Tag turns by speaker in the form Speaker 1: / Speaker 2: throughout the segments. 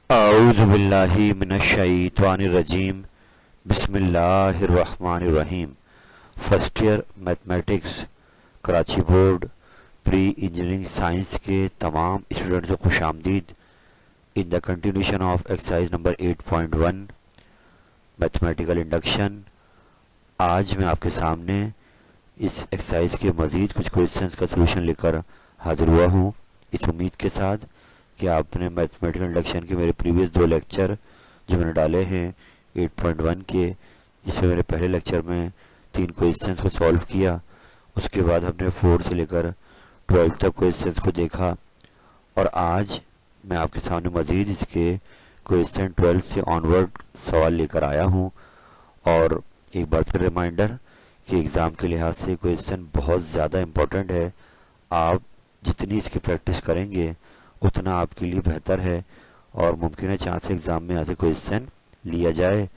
Speaker 1: औज़ु बिल्लाहि मिनश्शैतानिर्रजीम बिस्मिल्लाहिर्रहमानिर्रहीम। First year mathematics Karachi board pre engineering science के तमाम स्टूडेंट्स को खुशामदीद। In the continuation of exercise number 8.1 mathematical induction, आज मैं आपके सामने इस एक्सरसाइज के मज़ीद कुछ क्वेश्चंस का सलूशन लेकर हाजिर हुआ हूँ, इस उम्मीद के साथ कि आपने मैथमेटिकल इंडक्शन के मेरे प्रीवियस 2 लेक्चर जो मैंने डाले हैं 8.1 के, जिसमें मैंने पहले लेक्चर में 3 क्वेश्चंस को सॉल्व किया, उसके बाद हमने 4 से लेकर 12 तक क्वेश्चंस को देखा, और आज मैं आपके सामने मज़ीद इसके क्वेश्चन 12 से ऑनवर्ड सवाल लेकर आया हूँ। और एक बार फिर रिमाइंडर कि एग्ज़ाम के लिहाज से क्वेश्चन बहुत ज़्यादा इम्पोर्टेंट है। आप जितनी इसकी प्रैक्टिस करेंगे उतना आपके लिए बेहतर है, और मुमकिन है चांस एग्ज़ाम में ऐसे क्वेश्चन लिया जाए।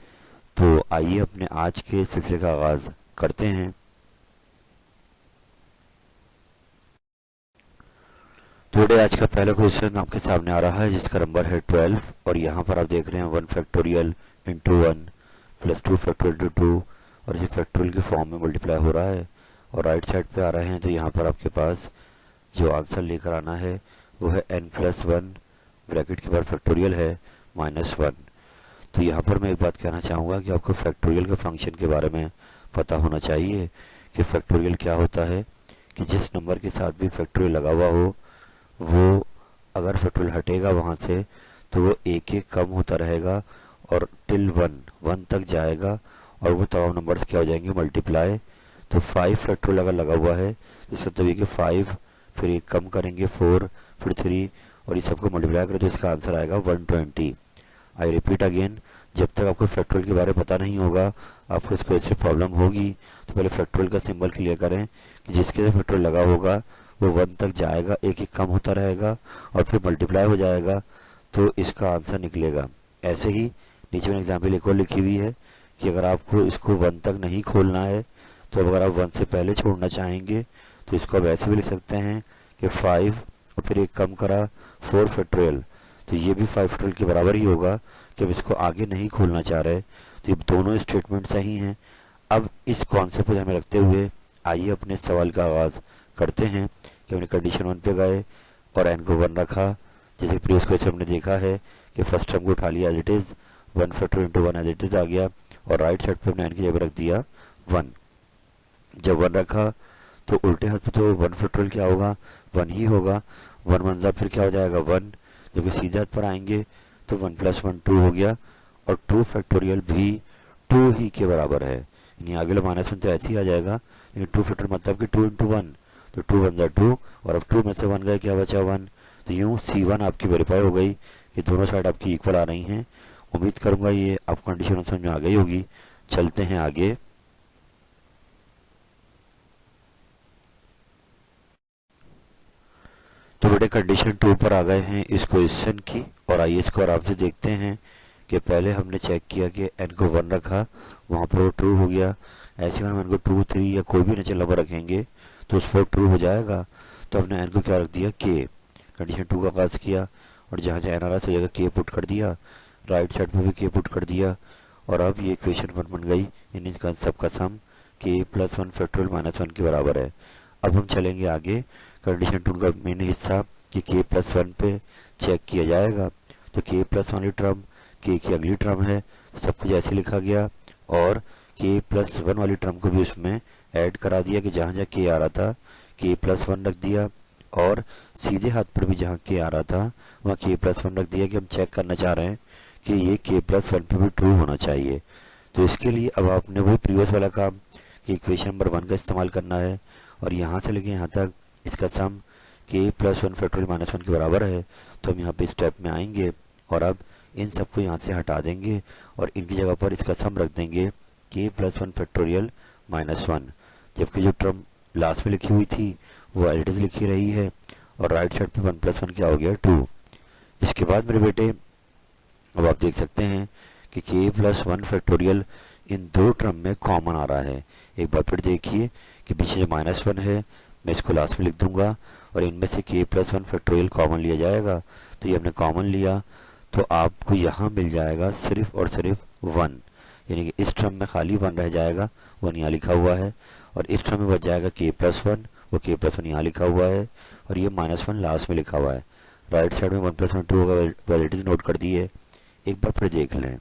Speaker 1: तो आइए अपने आज के सिलसिले का आगाज़ करते हैं। तो आज का पहला क्वेश्चन आपके सामने आ रहा है जिसका नंबर है 12, और यहाँ पर आप देख रहे हैं 1 factorial into 1 plus 2 factorial into 2, और इसे फैक्टोरियल के फॉर्म में मल्टीप्लाई हो रहा है और राइट साइड पे आ रहे हैं। तो यहाँ पर आपके पास जो आंसर लेकर आना है वो है n+1 ब्रैकेट के बाद फैक्टोरियल है -1। तो यहाँ पर मैं एक बात कहना चाहूँगा कि आपको फैक्टोरियल के फंक्शन के बारे में पता होना चाहिए कि फैक्टोरियल क्या होता है। कि जिस नंबर के साथ भी फैक्टोरियल लगा हुआ हो, वो अगर फैक्टोरियल हटेगा वहाँ से तो वो एक एक कम होता रहेगा और टिल 1 तक जाएगा, और वो तमाम नंबर्स क्या हो जाएंगे, मल्टीप्लाई। तो 5 फैक्टोरियल अगर लगा हुआ है तो इसका मतलब ये कि 5, फिर एक कम करेंगे 4, फिर 3, और इस सबको मल्टीप्लाई करें तो इसका आंसर आएगा 120। आई रिपीट अगेन, जब तक आपको फैक्टोरियल के बारे में पता नहीं होगा आपको इसको ऐसे प्रॉब्लम होगी। तो पहले फैक्टोरियल का सिंबल क्लियर करें कि जिसके साथ फैक्टोरियल लगा होगा वो 1 तक जाएगा, एक एक कम होता रहेगा और फिर मल्टीप्लाई हो जाएगा, तो इसका आंसर निकलेगा। ऐसे ही नीचे में एग्जाम्पल एक और लिखी हुई है कि अगर आपको इसको 1 तक नहीं खोलना है, तो अगर आप 1 से पहले छोड़ना चाहेंगे तो इसको आप ऐसे भी लिख सकते हैं कि 5 और फिर एक कम करा 4 फैक्टोरियल, तो ये भी 5 फैक्टोरियल के बराबर ही होगा कि अब इसको आगे नहीं खोलना चाह रहे। तो ये दोनों स्टेटमेंट सही हैं। अब इस कॉन्सेप्ट को ध्यान में रखते हुए आइए अपने सवाल का आगाज़ करते हैं कि हमने कंडीशन 1 पे गए और n को 1 रखा। जैसे प्रीवियस क्वेश्चन हमने देखा है कि फर्स्ट टर्म को उठा लिया as it is, 1 factorial into 1 as it is आ गया, और राइट साइड पे हमने n की जगह रख दिया 1। जब 1 रखा तो उल्टे हाथ पे तो 1 फैक्टोरियल क्या होगा, 1 ही होगा। 1 1 फिर क्या हो जाएगा 1, जब सीधे हाथ पर आएंगे तो 1 + 1 2 हो गया, और 2 फैक्टोरियल भी 2 ही के बराबर है, यानी आगे -1 तो ऐसे ही आ जाएगा, लेकिन 2 फैक्टोरियल मतलब कि 2 × 1, तो 2 1 2, और अब 2 में से 1 गए, क्या बचा 1। तो यूँ C1 आपकी वेरीफाई हो गई कि दोनों साइड आपकी इक्वल आ रही हैं। उम्मीद करूँगा ये आपको कंडीशन समझ में आ गई होगी। चलते हैं आगे। तो बेटे कंडीशन 2 पर आ गए हैं इस क्वेश्चन की, और आइए इसको आराम से देखते हैं कि पहले हमने चेक किया कि n को 1 रखा, वहाँ पर वो ट्रू हो गया। ऐसे में हम n को 2 3 या कोई भी नेचुरल नंबर रखेंगे तो उस पर ट्रू हो जाएगा। तो हमने n को क्या रख दिया, k। कंडीशन 2 का आगाज़ किया, और जहाँ जहाँ n आ रहा है उस जगह k पुट कर दिया, राइट साइड पर भी k पुट कर दिया, और अब ये इक्वेशन 1 बन गई। इन सबका सम k + 1 फैक्टोरियल -1 के बराबर है। अब हम चलेंगे आगे। कंडीशन 2 का मेन हिस्सा कि k + 1 पे चेक किया जाएगा। तो k + 1 वाली टर्म k की अगली टर्म है, सब कुछ ऐसे लिखा गया, और k + 1 वाली टर्म को भी उसमें ऐड करा दिया कि जहाँ जहाँ k आ रहा था k + 1 रख दिया, और सीधे हाथ पर भी जहाँ k आ रहा था वहाँ k + 1 रख दिया कि हम चेक करना चाह रहे हैं कि ये k + 1 पे भी ट्रू होना चाहिए। तो इसके लिए अब आपने वही प्रीवियस वाला काम कि इक्वेशन नंबर 1 का इस्तेमाल करना है, और यहाँ से लेके यहाँ तक इसका सम k + 1 फैक्टोरियल -1 के बराबर है। तो हम यहाँ पे स्टेप में आएंगे और अब इन सबको यहाँ से हटा देंगे और इनकी जगह पर इसका सम रख देंगे k + 1 फैक्टोरियल -1, जबकि जो टर्म लास्ट में लिखी हुई थी वो एज इट इज़ लिखी रही है, और राइट साइड पे 1 + 1 क्या हो गया 2। इसके बाद मेरे बेटे अब आप देख सकते हैं कि k + 1 फैक्टोरियल इन दो टर्म में कॉमन आ रहा है। एक बार फिर देखिए कि पीछे जो -1 है मैं इसको लास्ट में लिख दूंगा, और इनमें से k + 1 फैक्टोरियल कॉमन लिया जाएगा। तो ये हमने कॉमन लिया, तो आपको यहाँ मिल जाएगा सिर्फ और सिर्फ 1, यानी कि इस टर्म में खाली 1 रह जाएगा, 1 यहाँ लिखा हुआ है, और इस टर्म में बच जाएगा k+1, वो k+1 यहाँ लिखा हुआ है, और ये -1 लास्ट में लिखा हुआ है। राइट साइड में 1+1 2 होगा, वैलिडिटीज नोट कर दी है। एक बार फिर देख लें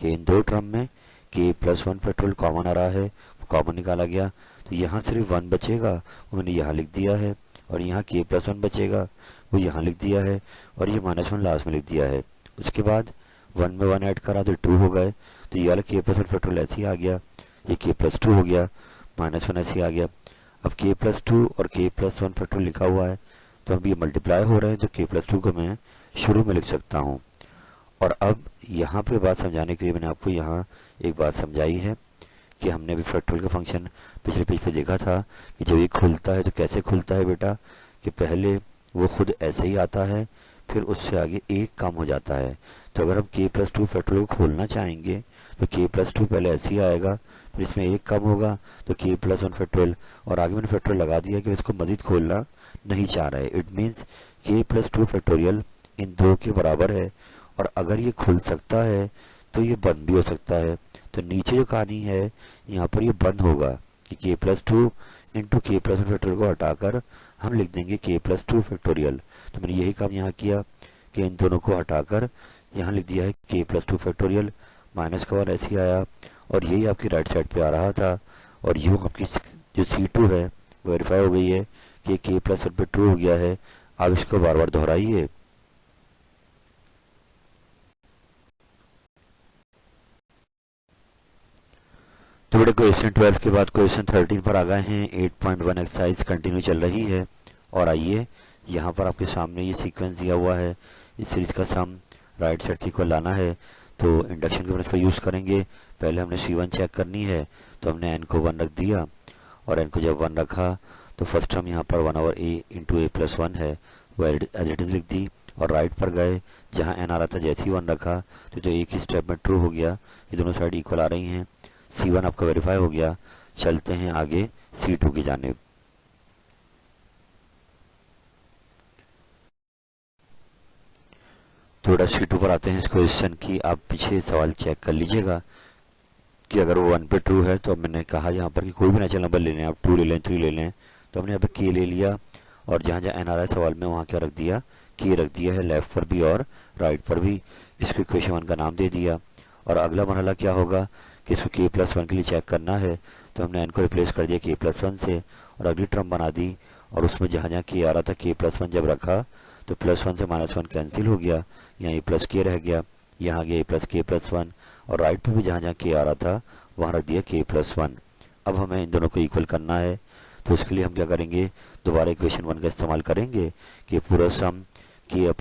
Speaker 1: कि इन दो टर्म में k+1 फैक्टोरियल कॉमन आ रहा है, वो कॉमन निकाला गया, तो यहाँ सिर्फ 1 बचेगा, वो मैंने यहाँ लिख दिया है, और यहाँ k+1 बचेगा, वो यहाँ लिख दिया है, और ये -1 लास्ट में लिख दिया है। उसके बाद 1 में 1 ऐड करा तो 2 हो गए, तो ये वाला k+1 फैक्टोरियल ऐसे ही आ गया, ये k+2 हो गया, -1 ऐसे ही आ गया। अब k+2 और k+1 फैक्टोरियल लिखा हुआ है, तो अब ये मल्टीप्लाई हो रहे हैं, तो k+2 को मैं शुरू में लिख सकता हूँ। और अब यहाँ पे बात समझाने के लिए मैंने आपको यहाँ एक बात समझाई है कि हमने अभी फैक्टोरियल का फंक्शन पिछले पेज पे देखा था कि जब ये खुलता है तो कैसे खुलता है बेटा, कि पहले वो खुद ऐसे ही आता है, फिर उससे आगे एक कम हो जाता है। तो अगर हम k+2 फैक्टोरियल को खोलना चाहेंगे तो k+2 पहले ऐसे ही आएगा, फिर इसमें एक कम होगा तो k+1 फैक्टोरियल, और आगे मैंने फैक्टोरियल लगा दिया कि इसको मजीद खोलना नहीं चाह रहा है। इट मीन्स k+2 फैक्टोरियल इन दो के बराबर है, और अगर ये खुल सकता है तो ये बंद भी हो सकता है। तो नीचे जो कहानी है यहाँ पर ये बंद होगा कि k+2 इंटू k+1 फैक्टोरियल को हटाकर हम लिख देंगे k+2 फैक्टोरियल। तो मैंने यही काम यहाँ किया कि इन दोनों को हटाकर यहाँ लिख दिया है k+2 फैक्टोरियल, माइनस का 1 ऐसे ही आया, और यही आपकी राइट साइड पे आ रहा था। और यूँ आपकी जो C2 है वेरीफाई हो गई है कि k+1 पे ट्रू हो गया है। आप इसको बार बार दोहराइए। तो बेटा क्वेश्चन 12 के बाद क्वेश्चन 13 पर आ गए हैं। 8.1 एक्सरसाइज कंटिन्यू चल रही है, और आइए यहाँ पर आपके सामने ये सीक्वेंस दिया हुआ है। इस सीरीज का सम राइट साइड की को लाना है, तो इंडक्शन के पर यूज़ करेंगे। पहले हमने C1 चेक करनी है, तो हमने n को 1 रख दिया, और n को जब 1 रखा तो फर्स्ट टर्म यहाँ पर 1/a इंटू a+1 है, वो एज इट इज़ लिख दी, और राइट पर गए जहाँ n आ रहा था जैसे ही 1 रखा तो एक ही स्टेप में ट्रू हो गया। ये दोनों साइड इक्वल आ रही हैं। C1 आपका वेरीफाई हो गया। चलते हैं आगे C2 की जानिब। थोड़ा C2 पर आते हैं। इस क्वेश्चन की आप पीछे सवाल चेक कर लीजिएगा कि अगर वो 1 पे ट्रू है, तो मैंने कहा यहाँ पर कि कोई भी नेचुरल नंबर ले लें, आप 2 ले लें, 3 ले लें, तो हमने यहाँ पे k ले लिया, और जहाँ जहाँ n आ रहा है सवाल में वहाँ क्या रख दिया, k रख दिया है, लेफ्ट पर भी और राइट पर भी। इसको इक्वेशन 1 का नाम दे दिया। और अगला मरहला क्या होगा कि इसको k+1 के लिए चेक करना है, तो हमने n को रिप्लेस कर दिया k+1 से, और अगली टर्म बना दी, और उसमें जहाँ जहाँ k आ रहा था k+1 जब रखा तो +1 से -1 कैंसिल हो गया, यहाँ a+k रह गया, यहाँ गया a+k+1, और राइट पर भी जहाँ जहाँ k आ रहा था वहाँ रख दिया k+1। अब हमें इन दोनों को इक्वल करना है, तो उसके लिए हम क्या करेंगे, दोबारा इक्वेशन 1 का इस्तेमाल करेंगे कि पूरा सम k/a+k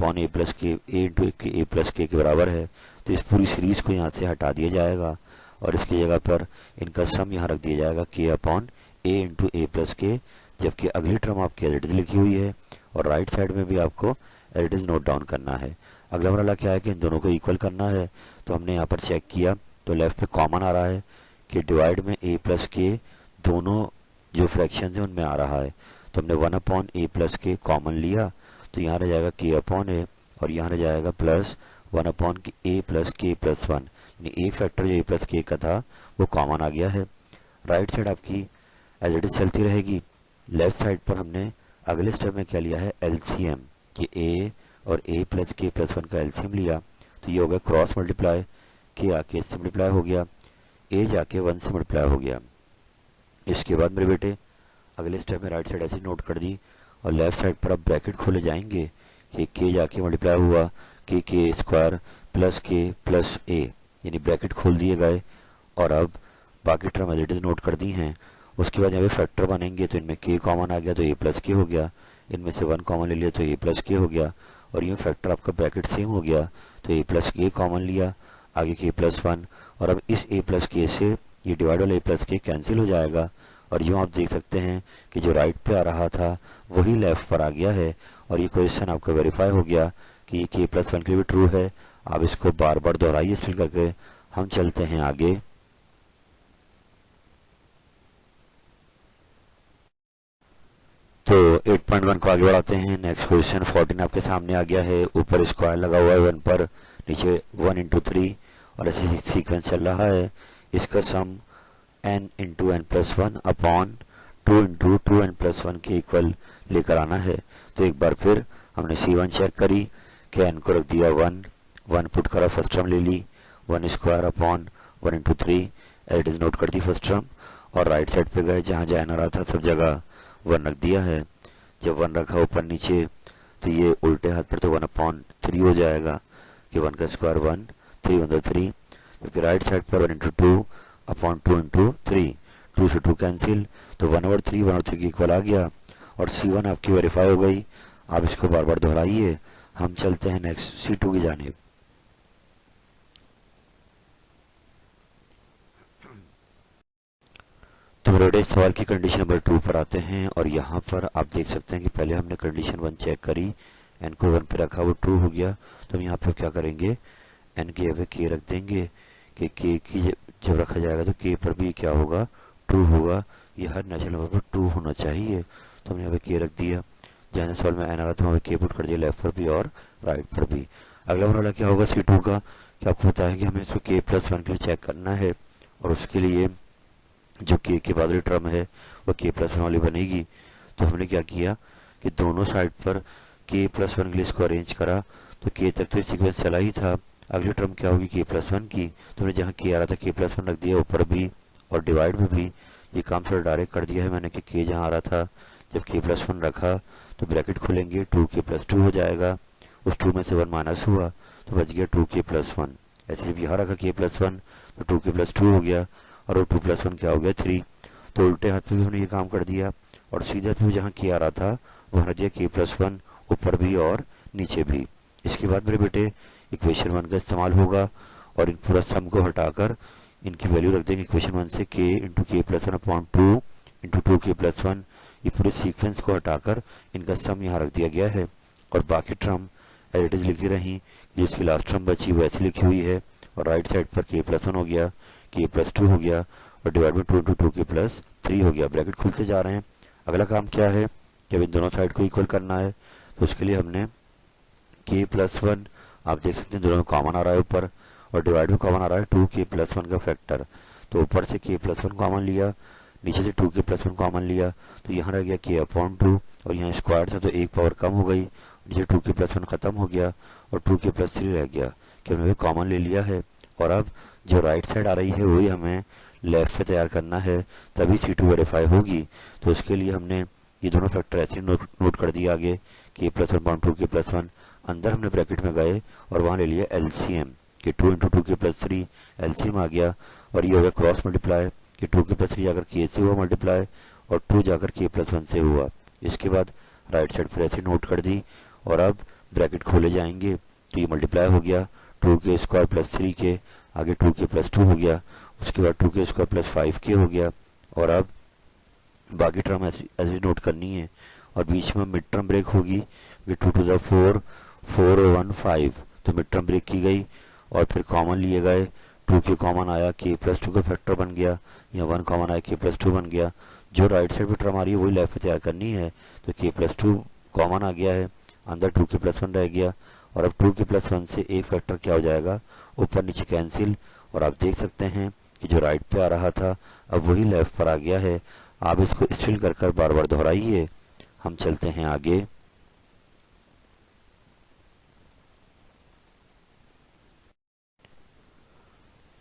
Speaker 1: a इंटू a+k के बराबर है। तो इस पूरी सीरीज़ को यहाँ से हटा दिया जाएगा, और इसकी जगह पर इनका सम यहाँ रख दिया जाएगा k/a इंटू a+k, जबकि अगली टर्म आपकी एज इट इज़ लिखी हुई है, और राइट साइड में भी आपको as it is note down करना है। अगला मरहला क्या है कि इन दोनों को इक्वल करना है, तो हमने यहाँ पर चेक किया तो लेफ्ट पे कॉमन आ रहा है कि डिवाइड में a+k दोनों जो फ्रैक्शन है उनमें आ रहा है, तो हमने 1/a+k कॉमन लिया, तो यहाँ रह जाएगा k/a, और यहाँ रह जाएगा प्लस 1/a+k+1, यानी एक फैक्टर जो a+k का था वो कॉमन आ गया है। राइट साइड आपकी एज इट इज चलती रहेगी। लेफ्ट साइड पर हमने अगले स्टेप में क्या लिया है, LCM, कि a और a+k+1 का LCM लिया, तो ये हो गया क्रॉस मल्टीप्लाई, k आके इससे मल्टीप्लाई हो गया, a जाके 1 से मल्टीप्लाई हो गया। इसके बाद मेरे बेटे अगले स्टेप में राइट साइड ऐसे नोट कर दी, और लेफ्ट साइड पर अब ब्रैकेट खोले जाएंगे कि k जाके मल्टीप्लाई हुआ k² plus k plus a, यानी ब्रैकेट खोल दिए गए, और अब बाकी term as it is note कर दी हैं। उसके बाद यहाँ पे फैक्टर बनेंगे, तो इनमें k कॉमन आ गया तो a+k हो गया, इनमें से 1 कॉमन ले लिया तो a+k हो गया, और यूँ फैक्टर आपका ब्रैकेट सेम हो गया, तो a+k कॉमन लिया, आगे k+1, और अब इस a+k से ये डिवाइड वाला a+k कैंसिल हो जाएगा, और यूँ आप देख सकते हैं कि जो राइट पे आ रहा था वही लेफ्ट पर आ गया है, और ये क्वेश्चन आपका वेरीफाई हो गया कि ये k+1 के लिए भी ट्रू है। आप इसको बार बार दोहराइए स्टिल करके। हम चलते हैं आगे। तो 8.1 को आगे बढ़ाते हैं। नेक्स्ट क्वेश्चन 14 आपके सामने आ गया है। ऊपर स्क्वायर लगा हुआ है 1 पर, नीचे 1 इंटू 3 और ऐसे सीक्वेंस चल रहा है। इसका sum n into n plus one upon 2 into 2n plus one के इक्वल लेकर आना है। तो एक बार फिर हमने C1 चेक करी कि n को रख दिया 1 पुट करा, फर्स्ट टर्म ले ली 1 square upon 1 into 3 at is note कर दी फर्स्ट टर्म, और राइट साइड पे गए जहाँ जहाँ n आ रहा था सब जगह 1 रख दिया है। जब 1 रखा ऊपर नीचे तो ये उल्टे हाथ पर तो 1 अपॉन 3 हो जाएगा कि 1 का स्क्वायर 1, 3 1 3, क्योंकि राइट साइड पर 1 इंटू 2 अपॉन 2 इंटू 3, 2 से 2 कैंसिल, तो 1 और 3 के इक्वल आ गया और C1 आपकी वेरीफाई हो गई। आप इसको बार बार दोहराइए। हम चलते हैं नेक्स्ट C2 की जानिब। तो मेरे इस सवाल की कंडीशन नंबर 2 पर आते हैं और यहाँ पर आप देख सकते हैं कि पहले हमने कंडीशन 1 चेक करी, n को 1 पे रखा, वो ट्रू हो गया। तो हम यहाँ पे क्या करेंगे, n की जगह k रख देंगे कि k की जब रखा जाएगा तो k पर भी क्या होगा, ट्रू होगा। ये हर नेचुरल नंबर पर ट्रू होना चाहिए। तो हमने यहाँ पे k रख दिया, जहाँ सवाल में n आ रहा तो वहाँ पे k पुट कर दिया लेफ्ट पर भी और राइट पर भी। अगला मरहला क्या होगा C2 का, कि आपको पता है कि हमें इसको k प्लस 1 के लिए चेक करना है और उसके लिए जो k के बाद वाली टर्म है वो k प्लस 1 वाली बनेगी। तो हमने क्या किया कि दोनों साइड पर k प्लस 1 के लिए इसको अरेंज करा, तो k तक तो ये सीक्वेंस चला ही था। अगली टर्म क्या होगी, k प्लस 1 की, तो हमने जहाँ k आ रहा था k प्लस 1 रख दिया ऊपर भी और डिवाइड में भी। ये काम थोड़ा डायरेक्ट कर दिया है मैंने कि k जहाँ आ रहा था जब k प्लस 1 रखा तो ब्रैकेट खोलेंगे 2k प्लस 2 हो जाएगा, उस 2 में से 1 माइनस हुआ तो बच गया 2k प्लस 1। ऐसे जब यहाँ रखा k प्लस 1 तो 2k प्लस 2 हो गया और वो 2 प्लस 1 क्या हो गया 3। तो उल्टे हाथ पे भी हमने ये काम कर दिया और सीधे हाथ पे जहाँ k आ रहा था वहाँ रख दिया k प्लस 1 ऊपर भी और नीचे भी। इसके बाद मेरे बेटे इक्वेशन 1 का इस्तेमाल होगा और इन पूरा सम को हटाकर इनकी वैल्यू रख देंगे इक्वेशन 1 से, k इंटू के plus 1 upon 2 into 2k plus 1। ये पूरे सीक्वेंस को हटाकर इनका सम यहाँ रख दिया गया है और बाकी टर्म एज इट इज लिखी रही, जिसकी लास्ट टर्म बची वो ऐसी लिखी हुई है और राइट साइड पर k प्लस 1 हो गया, k प्लस 2 हो गया और डिवाइड में 2 इंटू 2k प्लस 3 हो गया। ब्रैकेट खुलते जा रहे हैं। अगला काम क्या है, जब इन दोनों साइड को इक्वल करना है तो उसके लिए हमने k प्लस 1, आप देख सकते हैं दोनों में कॉमन आ रहा है ऊपर और डिवाइड में कॉमन आ रहा है 2k प्लस 1 का फैक्टर। तो ऊपर से k प्लस 1 कॉमन लिया, नीचे से 2k प्लस 1 कॉमन लिया, तो यहाँ रह गया k अपॉन 2 और यहाँ स्क्वायर था तो एक पावर कम हो गई, नीचे 2k प्लस 1 खत्म हो गया और 2k प्लस 3 रह गया कि हमने कॉमन ले लिया है। और अब जो राइट साइड आ रही है वही हमें लेफ्ट पे तैयार करना है, तभी C2 वेरीफाई होगी। तो उसके लिए हमने ये दोनों फैक्टर ऐसे नोट कर दिया आगे, k plus 1 point 2k plus 1, अंदर हमने ब्रैकेट में गए और वहाँ ले लिया LCM कि 2 इंटू 2k प्लस 3 LCM आ गया और ये हो गया क्रॉस मल्टीप्लाई कि 2k प्लस 3 जाकर k से हुआ मल्टीप्लाई और 2 जाकर k प्लस 1 से हुआ। इसके बाद राइट साइड फिर ऐसे नोट कर दी और अब ब्रैकेट खोले जाएंगे तो ये मल्टीप्लाई हो गया 2k स्क्वायर प्लस 3k, आगे 2k प्लस 2 हो गया, उसके बाद 2k स्क्वायर प्लस 5k हो गया और अब बाकी टर्म ऐसे नोट करनी है और बीच में मिड टर्म ब्रेक होगी कि 2 टू द 4, 4 और 1 5, तो मिड टर्म ब्रेक की गई और फिर कॉमन लिए गए, 2k कॉमन आया, k प्लस 2 का फैक्टर बन गया, या 1 कॉमन आया k प्लस 2 बन गया। जो राइट साइड पर टर्म आ रही है वही लेफ्ट पे तैयार करनी है, तो k प्लस 2 कॉमन आ गया है, अंदर 2k प्लस 1 रह गया और अब 2k प्लस 1 से एक फैक्टर क्या हो जाएगा, ऊपर नीचे कैंसिल। और आप देख सकते हैं कि जो राइट पे आ रहा था अब वही लेफ्ट पर आ गया है। आप इसको स्टिल कर बार बार दोहराइए। हम चलते हैं आगे।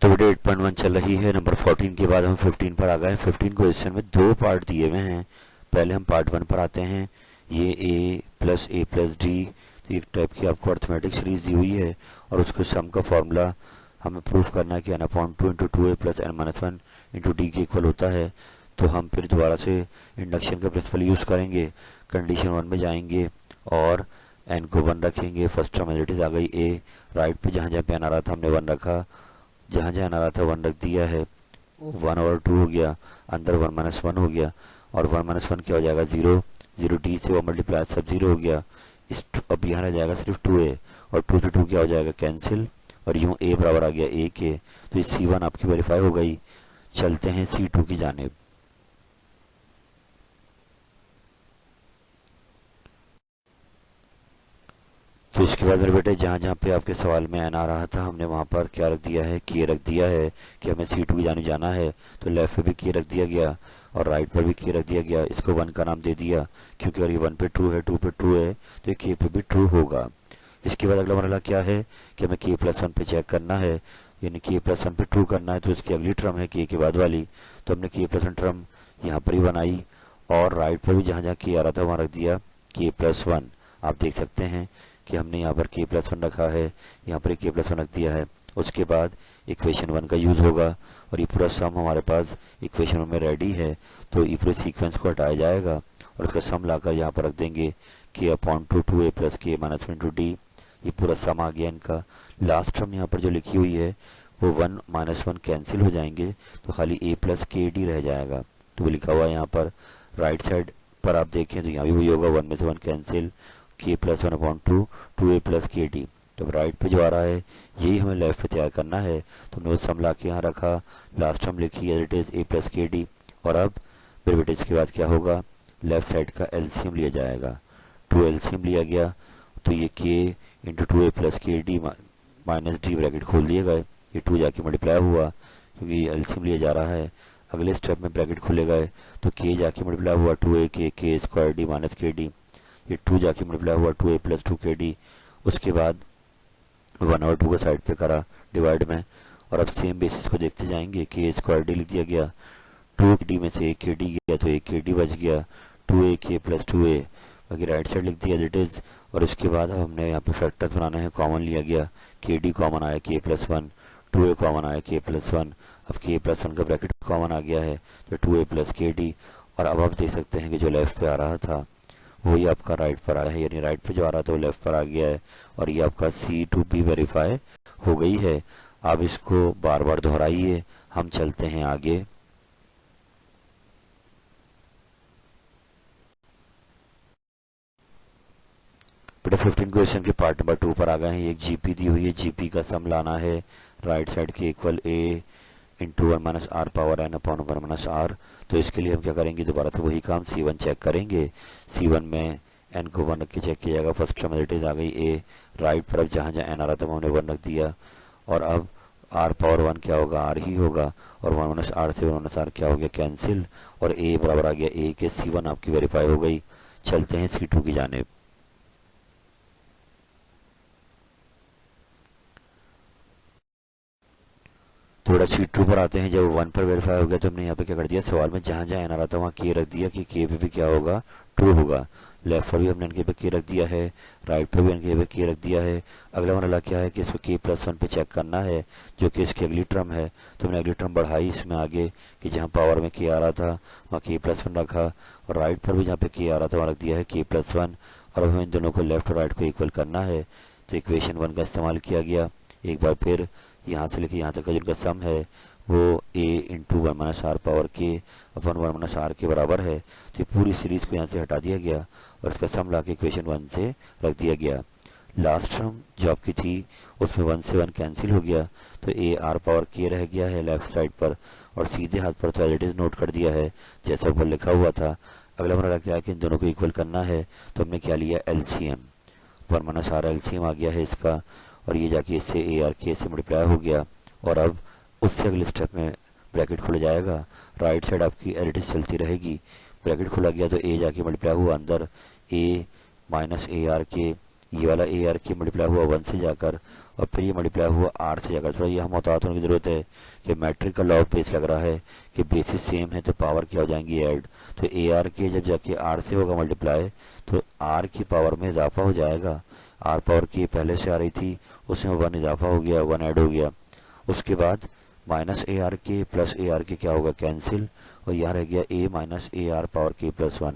Speaker 1: तो बेटे 8.1 चल रही है, नंबर 14 के बाद हम 15 पर आ गए। 15 क्वेश्चन में दो पार्ट दिए हुए हैं। पहले हम पार्ट 1 पर आते हैं। ये a प्लस डी, तो एक टाइप की आपको अर्थमेटिक सीरीज दी हुई है और उसके सम का फॉर्मूला हमें प्रूफ करना है कि n upon 2 into 2a plus n minus 1 into D के इक्वल होता है। तो हम फिर दोबारा से इंडक्शन का प्रिंसिपल यूज़ करेंगे, कंडीशन 1 में जाएंगे और n को 1 रखेंगे। First term as it is आ गई a, राइट पे जहाँ जहाँ पे n आ रहा था हमने 1 रखा, जहाँ जहाँ n आ रहा था 1 रख दिया है, 1 और 2 हो गया, अंदर 1 माइनस 1 हो गया और 1 माइनस 1 क्या हो जाएगा 0, 0 डी से वो मल्टीप्लाई सब 0 हो गया। इस अब यहाँ रह जाएगा सिर्फ 2a और 2 से 2 क्या हो जाएगा कैंसिल और यूँ a बराबर आ गया a के। तो ये C1 आपकी वेरीफाई हो गई। चलते हैं C2 की जानिब। तो तो इसके बाद मेरे बेटे जहाँ जहाँ पे आपके सवाल में एन आ रहा था हमने वहाँ पर क्या रख दिया है, के रख दिया है कि हमें C2 की जाने जाना है, तो लेफ्ट पे भी के रख दिया गया और राइट पर भी के रख दिया गया। इसको 1 का नाम दे दिया क्योंकि अगर ये 1 पे ट्रू है, 2 पे ट्रू है तो ये के पे भी ट्रू होगा। इसके बाद अगला मरहला क्या है कि हमें k+1 पे चेक करना है, यानी k+1 पे ट्रू करना है, तो इसकी अगली टर्म है के वाद वाली, तो हमने k+1 टर्म यहाँ पर ही बनाई और राइट पर भी जहाँ जहाँ के आ रहा था वहाँ रख दिया k+1। आप देख सकते हैं कि हमने यहाँ पर k+1 रखा है, यहाँ पर k+1 रख दिया है। उसके बाद इक्वेशन 1 का यूज़ होगा और ये पूरा सम हमारे पास इक्वेशन 1 में रेडी है, तो ये पूरे सीक्वेंस को हटाया जाएगा और उसका सम लाकर यहाँ पर रख देंगे k/2 2a + k - 1 × d। ये पूरा सम आ गया इनका। लास्ट टर्म यहाँ पर जो लिखी हुई है वो 1 - 1 कैंसिल हो जाएंगे, तो खाली a + kd रह जाएगा, तो वो लिखा हुआ है यहाँ पर। राइट साइड पर आप देखें तो यहाँ भी वही होगा, 1 में से 1 कैंसिल, k+1/2 2a + kd। तो राइट पे जो आ रहा है यही हमें लेफ्ट पे तैयार करना है, तो हमने वो सम ला के यहाँ रखा, लास्ट टर्म लिखी as it is a + kd। और अब डेरिवेटिव्स के बाद क्या होगा, लेफ्ट साइड का एलसीएम लिया जाएगा, 2 एलसीएम लिया गया, तो ये k × 2a + kd - d bracket खोल दिए गए, ये 2 जाके मल्टीप्लाई हुआ क्योंकि एलसीएम लिया जा रहा है। अगले स्टेप में ब्रैकेट खोले गए तो k जाके मल्टीप्लाई हुआ 2a k² d - kd, ये 2 जाके मल्टीप्लाई हुआ 2a + 2 kd। उसके बाद 1 और 2 को साइड पे करा डिवाइड में, और अब सेम बेसिस को देखते जाएंगे, k² d लिख दिया गया, 2 d में से 1 kd गया तो 1 kd बच गया, 2a k + 2a, बाकी राइट साइड लिख दिया एज इट इज। और उसके बाद हमने यहाँ पे फैक्टर्स बनाना है, कॉमन लिया गया, kd कॉमन आया k+1, 2a कॉमन आया k+1, अब k+1 का ब्रैकेट कॉमन आ गया है तो 2a + kd। और अब आप देख सकते हैं कि जो लेफ्ट पे आ रहा था वही आपका राइट पर आया है, यानी राइट पे जो आ रहा था वो लेफ्ट पर आ गया है, और ये आपका C2 भी वेरीफाई हो गई है। आप इसको बार बार दोहराइए, हम चलते हैं आगे। बेटा 15 क्वेश्चन के पार्ट नंबर 2 पर आ गए हैं। एक जीपी दी हुई है, जीपी का सम लाना है, राइट साइड के equal a × 1 - r power n/1 - r। तो इसके लिए हम क्या करेंगे, दोबारा से वही काम, C1 चेक करेंगे। C1 में n को 1 रख के चेक किया जाएगा, फर्स्ट टर्म एज आ गई a, राइट पर अब जहाँ जहाँ n आ रहा था हमने 1 रख दिया, और अब r पावर 1 क्या होगा, r ही होगा, और 1 - r से 1 - r क्या हो गया, कैंसिल, और a बराबर आ गया a के। C1 आपकी वेरीफाई हो गई। चलते हैं C2 की जानेब। थोड़ा C2 पर आते हैं। जब 1 पर वेरीफाई हो गया तो हमने यहाँ पे क्या कर दिया, सवाल में जहाँ जहाँ n आ रहा था वहाँ k रख दिया कि k पे भी क्या होगा, ट्रू होगा। लेफ्ट पर भी हमने n पे k रख दिया है, राइट पर भी n पे k रख दिया है। अगला मरहला क्या है कि इसको k+1 पे चेक करना है, जो कि इसकी अगली टर्म है, तो हमने अगली टर्म बढ़ाई इसमें आगे कि जहाँ पावर में k आ रहा था वहाँ k+1 रखा, और राइट पर भी जहाँ पे k आ रहा था वहाँ रख दिया है k+1। और अब हमें इन दोनों को लेफ्ट और राइट को इक्वल करना है, तो इक्वेशन 1 का इस्तेमाल किया गया। एक बार फिर यहाँ से लेके यहाँ तक का जिनका सम है वो a × 1 - r power k/1 - r के बराबर है, तो ये पूरी सीरीज को यहाँ से हटा दिया गया और इसका सम ला के इक्वेशन 1 से रख दिया गया। लास्ट टर्म जो आपकी थी उसमें 1 से 1 कैंसिल हो गया, तो a r पावर k रह गया है लेफ्ट साइड पर, और सीधे हाथ पर तो एज इट इज नोट कर दिया है जैसा ऊपर लिखा हुआ था। अगला मरहला क्या है कि इन दोनों को इक्वल करना है, तो हमने क्या लिया, एलसीएम, 1 - r एलसीएम आ गया है इसका, और ये जाके इससे ARK से मल्टीप्लाई हो गया, और अब उससे अगले स्टेप में ब्रैकेट खुल जाएगा, राइट साइड आपकी एडिटिव चलती रहेगी। ब्रैकेट खुला गया तो a जाके मल्टीप्लाई हुआ अंदर, a - ARK, ये वाला ARK मल्टीप्लाई हुआ 1 से जाकर, और फिर ये मल्टीप्लाई हुआ r से जाकर। थोड़ा ये हम मुहतात होने की ज़रूरत है कि मैट्रिक का लॉ बेस लग रहा है कि बेसिस सेम है तो पावर क्या हो जाएंगी, ऐड। तो ARK जब जाके r से होगा मल्टीप्लाई तो r की पावर में इजाफा हो जाएगा, r पावर k पहले से आ रही थी उसमें 1 इजाफा हो गया, 1 ऐड हो गया। उसके बाद -ARK + ARK क्या होगा, कैंसिल, और यहाँ रह गया a - AR पावर k+1।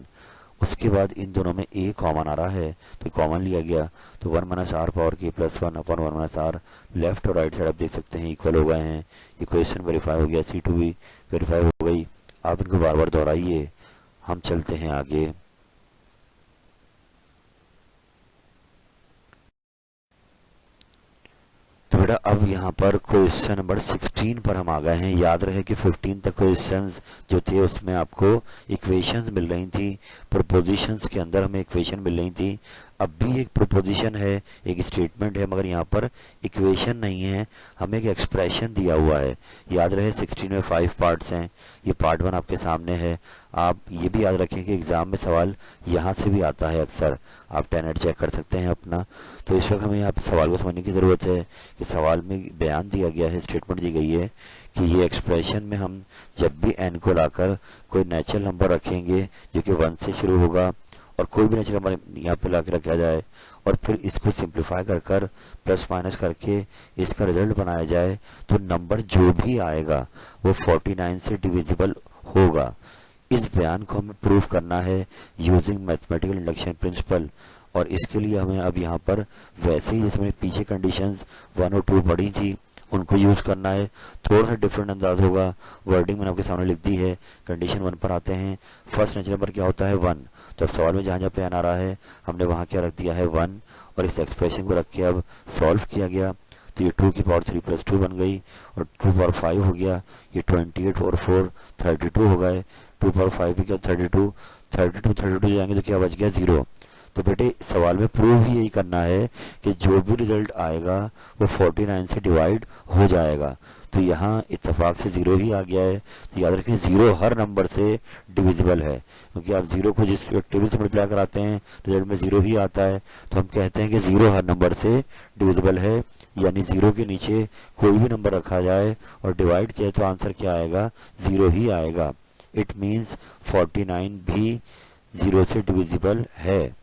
Speaker 1: उसके बाद इन दोनों में a कॉमन आ रहा है तो कॉमन लिया गया, तो 1 - r power k+1/1 - r। Left और राइट साइड आप देख सकते हैं इक्वल हो गए हैं। इक्वेशन वेरीफाई हो गया, C2 भी वेरीफाई हो गई। आप इनको बार बार दोहराइए, हम चलते हैं आगे। तो बेटा अब यहाँ पर क्वेश्चन नंबर 16 पर हम आ गए हैं। याद रहे कि 15 तक क्वेश्चंस जो थे उसमें आपको इक्वेशंस मिल रही थी, प्रोपोजिशंस के अंदर हमें इक्वेशन मिल रही थी। अब भी एक प्रोपोजिशन है, एक स्टेटमेंट है, मगर यहाँ पर इक्वेशन नहीं है, हमें एक एक्सप्रेशन दिया हुआ है। याद रहे 16 में 5 पार्ट्स हैं, ये पार्ट 1 आपके सामने है। आप ये भी याद रखें कि एग्जाम में सवाल यहाँ से भी आता है अक्सर, आप 10 एड चेक कर सकते हैं अपना। तो इस वक्त हमें यहाँ पर सवाल को समझने की ज़रूरत है कि सवाल में बयान दिया गया है, स्टेटमेंट दी गई है कि ये एक्सप्रेशन में हम जब भी n को लाकर कोई नेचुरल नंबर रखेंगे जो कि 1 से शुरू होगा, और कोई भी नेचुरल नंबर यहाँ पे लाकर रखा जाए और फिर इसको सिंप्लीफाई कर कर प्लस माइनस करके इसका रिजल्ट बनाया जाए, तो नंबर जो भी आएगा वो 49 से डिविजिबल होगा। इस बयान को हमें प्रूव करना है यूजिंग मैथमेटिकल इंडक्शन प्रिंसिपल, और इसके लिए हमें अब यहाँ पर वैसे ही जिसमें पीछे कंडीशंस 1 और 2 पढ़ी थी उनको यूज करना है। थोड़ा सा डिफरेंट अंदाज होगा, वर्डिंग मैंने आपके सामने लिख दी है। कंडीशन 1 पर आते हैं। फर्स्ट नेचुरल नंबर क्या होता है 1, तो सवाल में जहाँ जहाँ पे आ रहा है हमने वहाँ क्या रख दिया है 1, और इस एक्सप्रेशन को रख के अब सॉल्व किया गया, तो ये 2 की पावर 3 + 2 बन गई, और 2 पावर 5 हो गया, ये 28 और 4 32 हो गए, 2 पावर 5 भी क्या 32 32 जाएंगे तो क्या बच गया 0। तो बेटे सवाल में प्रूव ही यही करना है कि जो भी रिजल्ट आएगा वो 49 से डिवाइड हो जाएगा। तो यहाँ इत्तेफाक से 0 ही आ गया है। तो याद रखें 0 हर नंबर से डिविजिबल है, क्योंकि आप 0 को जिस टेबल से मल्टीप्लाई कराते हैं रिजल्ट में 0 ही आता है, तो हम कहते हैं कि 0 हर नंबर से डिविजिबल है। यानी 0 के नीचे कोई भी नंबर रखा जाए और डिवाइड किया तो आंसर क्या आएगा 0 ही आएगा। इट मीन्स 49 भी 0 से डिविजिबल है।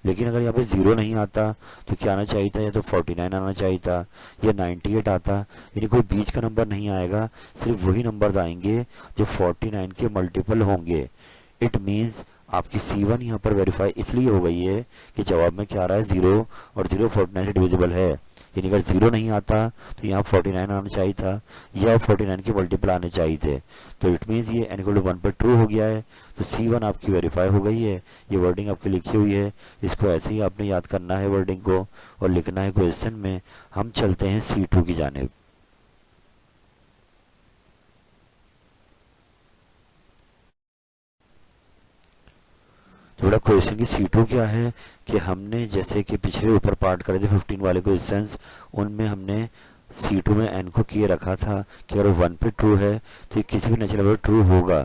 Speaker 1: लेकिन अगर यहाँ पे 0 नहीं आता तो क्या आना चाहिए था, या तो 49 आना चाहिए था या 98 आता, यानी कोई बीच का नंबर नहीं आएगा, सिर्फ वही नंबर्स आएंगे जो 49 के मल्टीपल होंगे। इट मीन्स आपकी C1 यहाँ पर वेरीफाई इसलिए हो गई है कि जवाब में क्या आ रहा है 0, और 0 49 से डिविजिबल है। यानी अगर 0 नहीं आता तो यहाँ 49 आना चाहिए था या 49 के मल्टीपल आने चाहिए थे। तो इट मीन्स ये n = 1 पर ट्रू हो गया है, तो C1 आपकी वेरीफाई हो गई है। ये वर्डिंग आपकी लिखी हुई है, इसको ऐसे ही आपने याद करना है वर्डिंग को और लिखना है क्वेश्चन में। हम चलते हैं C2 की जानिब। तो बड़ा क्वेश्चन की C2 क्या है कि हमने जैसे कि पिछले ऊपर पार्ट करे थे 15 वाले क्वेश्चंस, उनमें हमने C2 में n को किए रखा था कि अगर 1 पे ट्रू है तो ये किसी भी नेचुरल नंबर ट्रू होगा।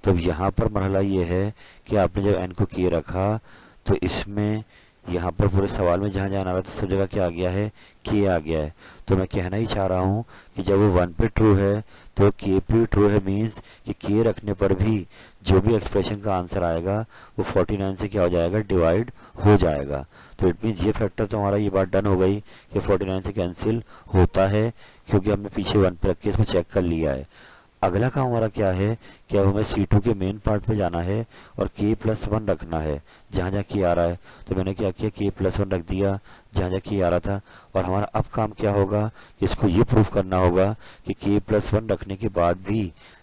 Speaker 1: तो अब यहाँ पर मरहला ये है कि आपने जब n को किए रखा तो इसमें यहाँ पर पूरे सवाल में जहाँ जहाँ आ रहा था सब जगह क्या आ गया है k आ गया है। तो मैं कहना ही चाह रहा हूँ कि जब वो 1 पे ट्रू है तो k पे ट्रू है, मीन्स कि k रखने पर भी जो भी एक्सप्रेशन का आंसर आएगा वो 49 से क्या हो जाएगा डिवाइड हो जाएगा। तो इट मीन्स ये फैक्टर तो हमारा ये बात डन हो गई कि 49 से कैंसिल होता है, क्योंकि हमने पीछे 1 पे रख के इसको चेक कर लिया है। अगला काम हमारा क्या है कि अब हमें C2 के मेन पार्ट पे जाना है और k+1 रखना है जहाँ जहाँ k आ रहा है। तो मैंने क्या किया k+1 रख दिया जहाँ जहाँ k आ रहा था, और हमारा अब काम क्या होगा कि इसको ये प्रूफ करना होगा कि k+1 रखने के बाद भी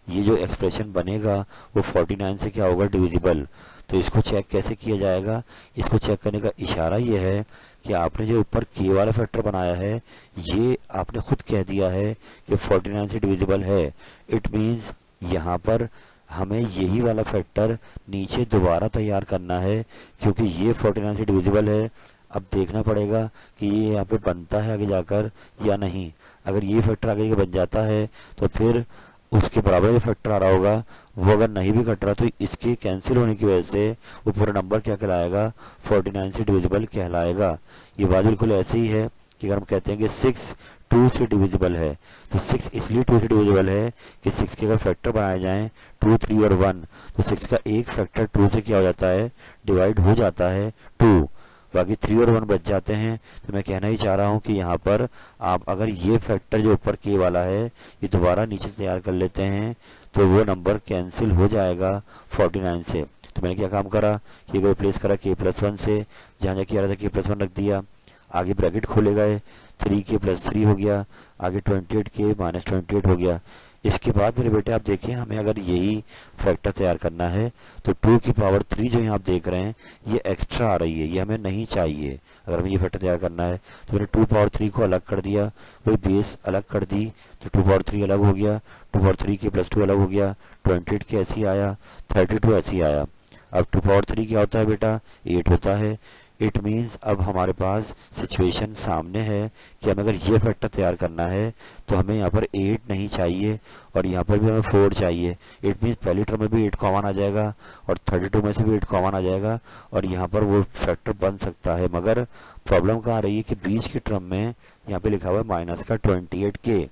Speaker 1: ये जो एक्सप्रेशन बनेगा वो 49 से क्या होगा डिविजिबल। तो इसको चेक कैसे किया जाएगा, इसको चेक करने का इशारा ये है कि आपने जो ऊपर k वाला फैक्टर बनाया है ये आपने खुद कह दिया है कि 49 से डिविजिबल है। इट मीन्स यहाँ पर हमें यही वाला फैक्टर नीचे दोबारा तैयार करना है, क्योंकि ये 49 से डिविजिबल है। अब देखना पड़ेगा कि ये यहाँ पे बनता है आगे जाकर या नहीं। अगर ये फैक्टर आगे बन जाता है तो फिर उसके बराबर जो फैक्टर आ रहा होगा वो अगर नहीं भी कट रहा तो इसके कैंसिल होने की वजह से वो पूरा नंबर क्या कहलाएगा 49 से डिविजिबल कहलाएगा। ये बात बिल्कुल ऐसे ही है कि अगर हम कहते हैं कि 6 2 से डिविजिबल है, तो 6 इसलिए 2 से डिविजिबल है कि 6 के अगर फैक्टर बनाए जाएं 2 3 और 1, तो 6 का एक फैक्टर 2 से क्या हो जाता है डिवाइड हो जाता है 2, बाकी 3 और 1 बच जाते हैं। तो मैं कहना ही चाह रहा हूँ कि यहाँ पर आप अगर ये फैक्टर जो ऊपर k वाला है ये दोबारा नीचे तैयार कर लेते हैं तो वो नंबर कैंसिल हो जाएगा 49 से। तो मैंने क्या काम करा कि अगर रिप्लेस करा k+1 से, जहाँ जहाँ k आ रहा था k+1 रख दिया, आगे ब्रैकेट खोले गए 3k+3 हो गया, आगे 28k - 28 हो गया। इसके बाद मेरे बेटे आप देखिए हमें अगर यही फैक्टर तैयार करना है तो 2 की पावर 3 जो यहाँ आप देख रहे हैं ये एक्स्ट्रा आ रही है, ये हमें नहीं चाहिए। अगर हमें ये फैक्टर तैयार करना है तो मैंने 2 पावर 3 को अलग कर दिया, वही बेस अलग कर दी, तो 2 पावर 3 अलग हो गया, 2 पावर 3 के +2 अलग हो गया, 28 के ऐसे ही आया, 32 ऐसे ही आया। अब 2 पावर 3 क्या होता है बेटा 8 होता है, इट मीन्स अब हमारे पास सिचुएशन सामने है कि हमें अगर ये फैक्टर तैयार करना है तो हमें यहाँ पर 8 नहीं चाहिए और यहाँ पर भी हमें 4 चाहिए। इट मीन्स पहली टर्म में भी 8 कॉमन आ जाएगा और 32 में से भी 8 कॉमन आ जाएगा और यहाँ पर वो फैक्टर बन सकता है। मगर प्रॉब्लम कहाँ आ रही है कि बीच की टर्म में यहाँ पे लिखा हुआ है माइनस का 28k।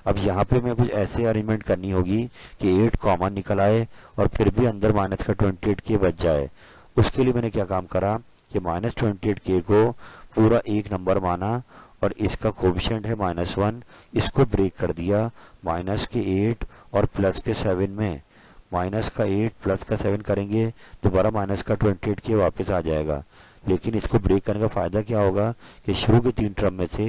Speaker 1: अब यहाँ पे मैं कुछ ऐसे अरेंजमेंट करनी होगी कि 8 कॉमन निकल आए और फिर भी अंदर माइनस का 28k बच जाए। उसके लिए मैंने क्या काम करा कि माइनस 28k को पूरा एक नंबर माना और इसका कोएफिशिएंट है -1, इसको ब्रेक कर दिया माइनस के 8 और प्लस के 7 में। माइनस का 8 प्लस का 7 करेंगे दोबारा माइनस का 28k वापस आ जाएगा। लेकिन इसको ब्रेक करने का फ़ायदा क्या होगा कि शुरू के 3 टर्म में से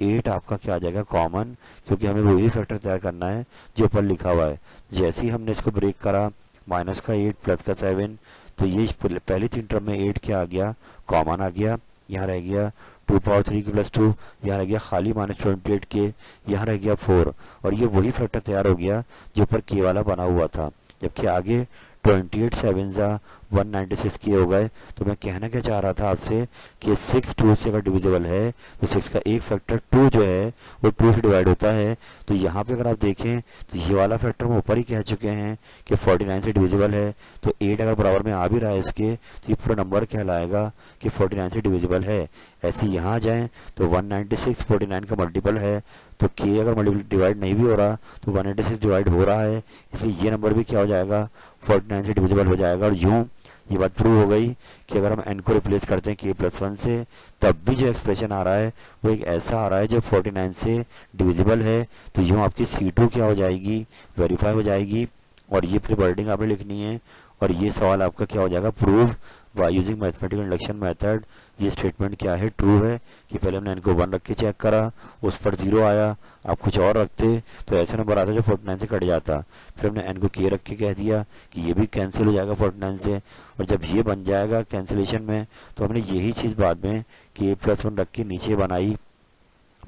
Speaker 1: 8 आपका क्या आ जाएगा कॉमन, क्योंकि हमें वही फैक्टर तैयार करना है जो ऊपर लिखा हुआ है। जैसे ही हमने इसको ब्रेक करा माइनस का 8 प्लस का 7, तो ये पहली 3 टर्म में 8 क्या आ गया कॉमन आ गया। यहाँ रह गया 2 पावर 3 की प्लस 2, यहाँ रह गया खाली -28k, यहाँ रह गया 4 और ये वही फैक्टर तैयार हो गया जो ऊपर k वाला बना हुआ था। जबकि आगे 28 7 196 के हो गए। तो मैं कहना क्या चाह रहा था आपसे कि 6 2 से अगर डिविजिबल है तो 6 का एक फैक्टर 2 जो है वो 2 से डिवाइड होता है। तो यहाँ पे अगर आप देखें तो ये वाला फैक्टर हम ऊपर ही कह चुके हैं कि 49 से डिविजिबल है। तो 8 अगर बराबर में आ भी रहा है इसके तो ये पूरा नंबर कहलाएगा कि 49 से डिविजिबल है। ऐसे यहाँ आ जाएँ तो 196 49 का मल्टीपल है, तो k अगर मल्टीपल डिवाइड नहीं भी हो रहा तो 196 डिवाइड हो रहा है, इसलिए ये नंबर भी क्या हो जाएगा 49 से डिविजिबल हो जाएगा। और यूं ये बात प्रूव हो गई कि अगर हम n को रिप्लेस करते हैं k+1 से तब भी जो एक्सप्रेशन आ रहा है वो एक ऐसा आ रहा है जो 49 से डिविजिबल है। तो यूं आपकी C2 क्या हो जाएगी वेरीफाई हो जाएगी और ये पूरी वर्डिंग आपने लिखनी है और ये सवाल आपका क्या हो जाएगा prove by using mathematical induction method. ये स्टेटमेंट क्या है ट्रू है कि पहले हमने n को 1 रख के चेक करा, उस पर 0 आया, आप कुछ और रखते तो ऐसा नंबर आता जो 49 से कट जाता। फिर हमने n को k रख के कह दिया कि ये भी कैंसिल हो जाएगा 49 से, और जब ये बन जाएगा कैंसिलेशन में तो हमने यही चीज़ बाद में k+1 रख के नीचे बनाई।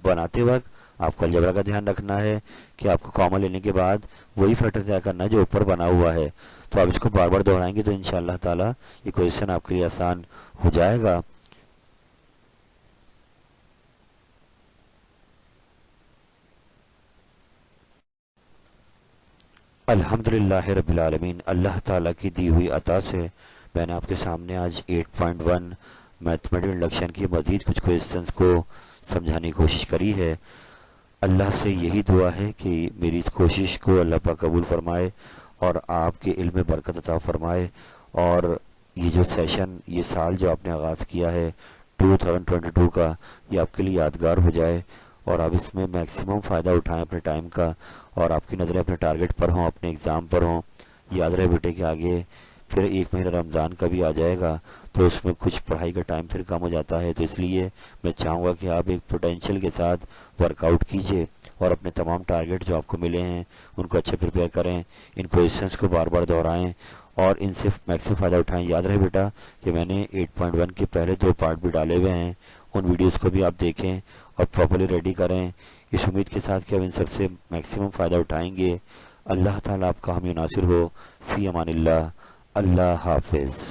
Speaker 1: बनाते वक्त आपको अलजेब्रा का ध्यान रखना है कि आपको कॉमन लेने के बाद वही फैक्टर तैयार करना है जो ऊपर बना हुआ है। तो आप इसको बार बार दोहराएंगे तो इंशाअल्लाह ताला ये क्वेश्चन आपके लिए आसान हो जाएगा। अल्हम्दुलिल्लाह रब्बिल आलमीन, अल्लाह ताला की दी हुई अता से मैंने आपके सामने आज 8.1 मैथमेटिकल इंडक्शन की मज़ीद कुछ क्वेश्चंस को समझाने की कोशिश करी है। अल्लाह से यही दुआ है कि मेरी इस कोशिश को अल्लाह पाक कबूल फरमाए और आपके इल्म में बरकत अता फरमाए। और ये जो सेशन ये साल जो आपने आगाज़ किया है 2022 का, ये आपके लिए यादगार हो जाए और आप इसमें मैक्सिमम फ़ायदा उठाएं अपने टाइम का और आपकी नज़रें अपने टारगेट पर हों, अपने एग्ज़ाम पर हों। याद रहे बेटे कि आगे फिर 1 महीना रमज़ान का भी आ जाएगा तो उसमें कुछ पढ़ाई का टाइम फिर कम हो जाता है। तो इसलिए मैं चाहूँगा कि आप एक पोटेंशियल के साथ वर्कआउट कीजिए और अपने तमाम टारगेट जो आपको मिले हैं उनको अच्छे प्रिपेयर करें, इन क्वेश्चंस को बार बार दोहराएं और इनसे मैक्सिमम फ़ायदा उठाएं। याद रहे बेटा कि मैंने 8.1 के पहले 2 पार्ट भी डाले हुए हैं, उन वीडियोस को भी आप देखें और प्रॉपर्ली रेडी करें, इस उम्मीद के साथ कि आप इन सबसे मैक्सिमम फ़ायदा उठाएंगे। अल्लाह ताला आपका हामी नासिर हो। फ़ी अमानिल्लाह। अल्लाह हाफिज़।